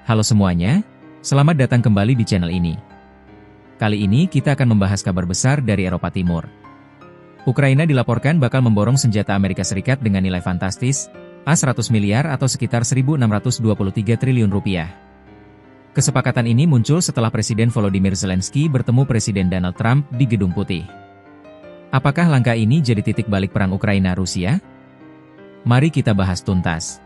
Halo semuanya, selamat datang kembali di channel ini. Kali ini kita akan membahas kabar besar dari Eropa Timur. Ukraina dilaporkan bakal memborong senjata Amerika Serikat dengan nilai fantastis, $100 miliar atau sekitar 1.623 triliun rupiah. Kesepakatan ini muncul setelah Presiden Volodymyr Zelensky bertemu Presiden Donald Trump di Gedung Putih. Apakah langkah ini jadi titik balik perang Ukraina-Rusia? Mari kita bahas tuntas.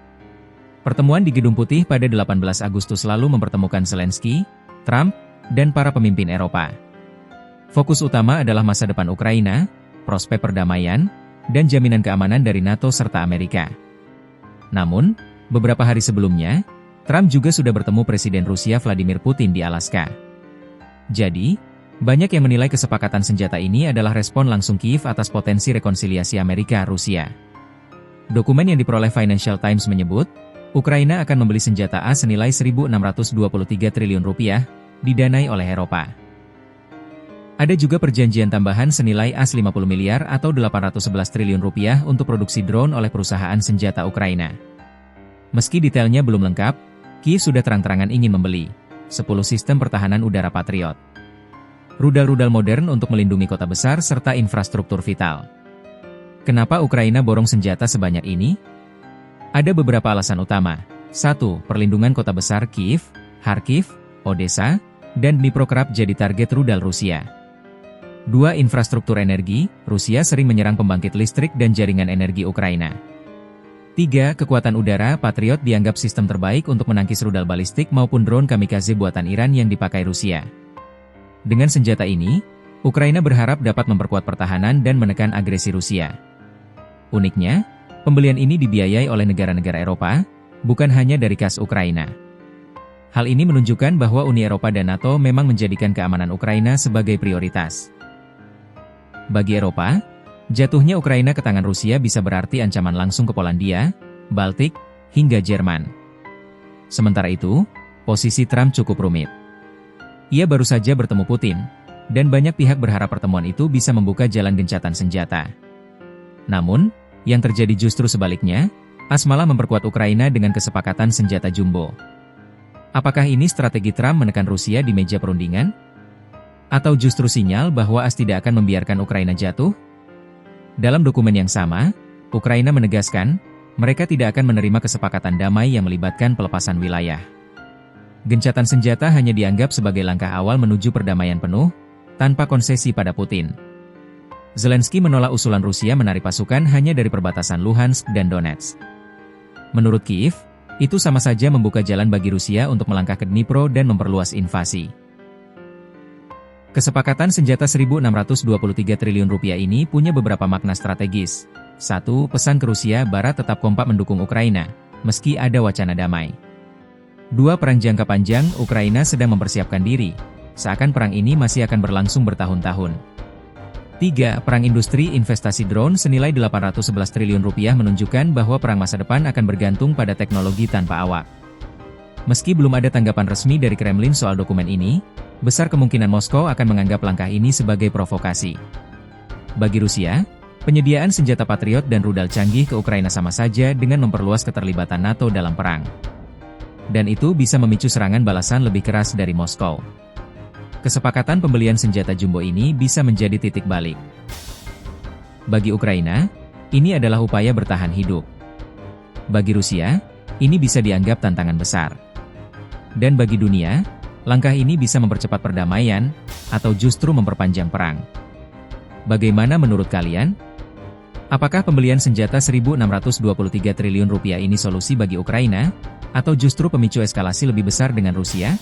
Pertemuan di Gedung Putih pada 18 Agustus lalu mempertemukan Zelensky, Trump, dan para pemimpin Eropa. Fokus utama adalah masa depan Ukraina, prospek perdamaian, dan jaminan keamanan dari NATO serta Amerika. Namun, beberapa hari sebelumnya, Trump juga sudah bertemu Presiden Rusia Vladimir Putin di Alaska. Jadi, banyak yang menilai kesepakatan senjata ini adalah respon langsung Kiev atas potensi rekonsiliasi Amerika-Rusia. Dokumen yang diperoleh Financial Times menyebut, Ukraina akan membeli senjata A senilai 1.623 triliun rupiah, didanai oleh Eropa. Ada juga perjanjian tambahan senilai $50 miliar atau 811 triliun rupiah untuk produksi drone oleh perusahaan senjata Ukraina. Meski detailnya belum lengkap, Kiev sudah terang-terangan ingin membeli 10 sistem pertahanan udara Patriot. Rudal-rudal modern untuk melindungi kota besar serta infrastruktur vital. Kenapa Ukraina borong senjata sebanyak ini? Ada beberapa alasan utama. 1. Perlindungan kota besar Kiev, Kharkiv, Odessa, dan Dnipro kerap jadi target rudal Rusia. 2. Infrastruktur energi, Rusia sering menyerang pembangkit listrik dan jaringan energi Ukraina. 3. Kekuatan udara, Patriot dianggap sistem terbaik untuk menangkis rudal balistik maupun drone kamikaze buatan Iran yang dipakai Rusia. Dengan senjata ini, Ukraina berharap dapat memperkuat pertahanan dan menekan agresi Rusia. Uniknya, pembelian ini dibiayai oleh negara-negara Eropa, bukan hanya dari kas Ukraina. Hal ini menunjukkan bahwa Uni Eropa dan NATO memang menjadikan keamanan Ukraina sebagai prioritas. Bagi Eropa, jatuhnya Ukraina ke tangan Rusia bisa berarti ancaman langsung ke Polandia, Baltik, hingga Jerman. Sementara itu, posisi Trump cukup rumit. Ia baru saja bertemu Putin, dan banyak pihak berharap pertemuan itu bisa membuka jalan gencatan senjata. Namun, yang terjadi justru sebaliknya, AS malah memperkuat Ukraina dengan kesepakatan senjata jumbo. Apakah ini strategi Trump menekan Rusia di meja perundingan? Atau justru sinyal bahwa AS tidak akan membiarkan Ukraina jatuh? Dalam dokumen yang sama, Ukraina menegaskan, mereka tidak akan menerima kesepakatan damai yang melibatkan pelepasan wilayah. Gencatan senjata hanya dianggap sebagai langkah awal menuju perdamaian penuh, tanpa konsesi pada Putin. Zelensky menolak usulan Rusia menarik pasukan hanya dari perbatasan Luhansk dan Donetsk. Menurut Kiev, itu sama saja membuka jalan bagi Rusia untuk melangkah ke Dnipro dan memperluas invasi. Kesepakatan senjata 1.623 triliun rupiah ini punya beberapa makna strategis. 1. Pesan ke Rusia Barat tetap kompak mendukung Ukraina, meski ada wacana damai. 2. Perang jangka panjang, Ukraina sedang mempersiapkan diri, seakan perang ini masih akan berlangsung bertahun-tahun. 3. Perang industri investasi drone senilai 811 triliun rupiah menunjukkan bahwa perang masa depan akan bergantung pada teknologi tanpa awak. Meski belum ada tanggapan resmi dari Kremlin soal dokumen ini, besar kemungkinan Moskow akan menganggap langkah ini sebagai provokasi. Bagi Rusia, penyediaan senjata Patriot dan rudal canggih ke Ukraina sama saja dengan memperluas keterlibatan NATO dalam perang. Dan itu bisa memicu serangan balasan lebih keras dari Moskow. Kesepakatan pembelian senjata jumbo ini bisa menjadi titik balik. Bagi Ukraina, ini adalah upaya bertahan hidup. Bagi Rusia, ini bisa dianggap tantangan besar. Dan bagi dunia, langkah ini bisa mempercepat perdamaian, atau justru memperpanjang perang. Bagaimana menurut kalian? Apakah pembelian senjata 1.623 triliun rupiah ini solusi bagi Ukraina, atau justru pemicu eskalasi lebih besar dengan Rusia?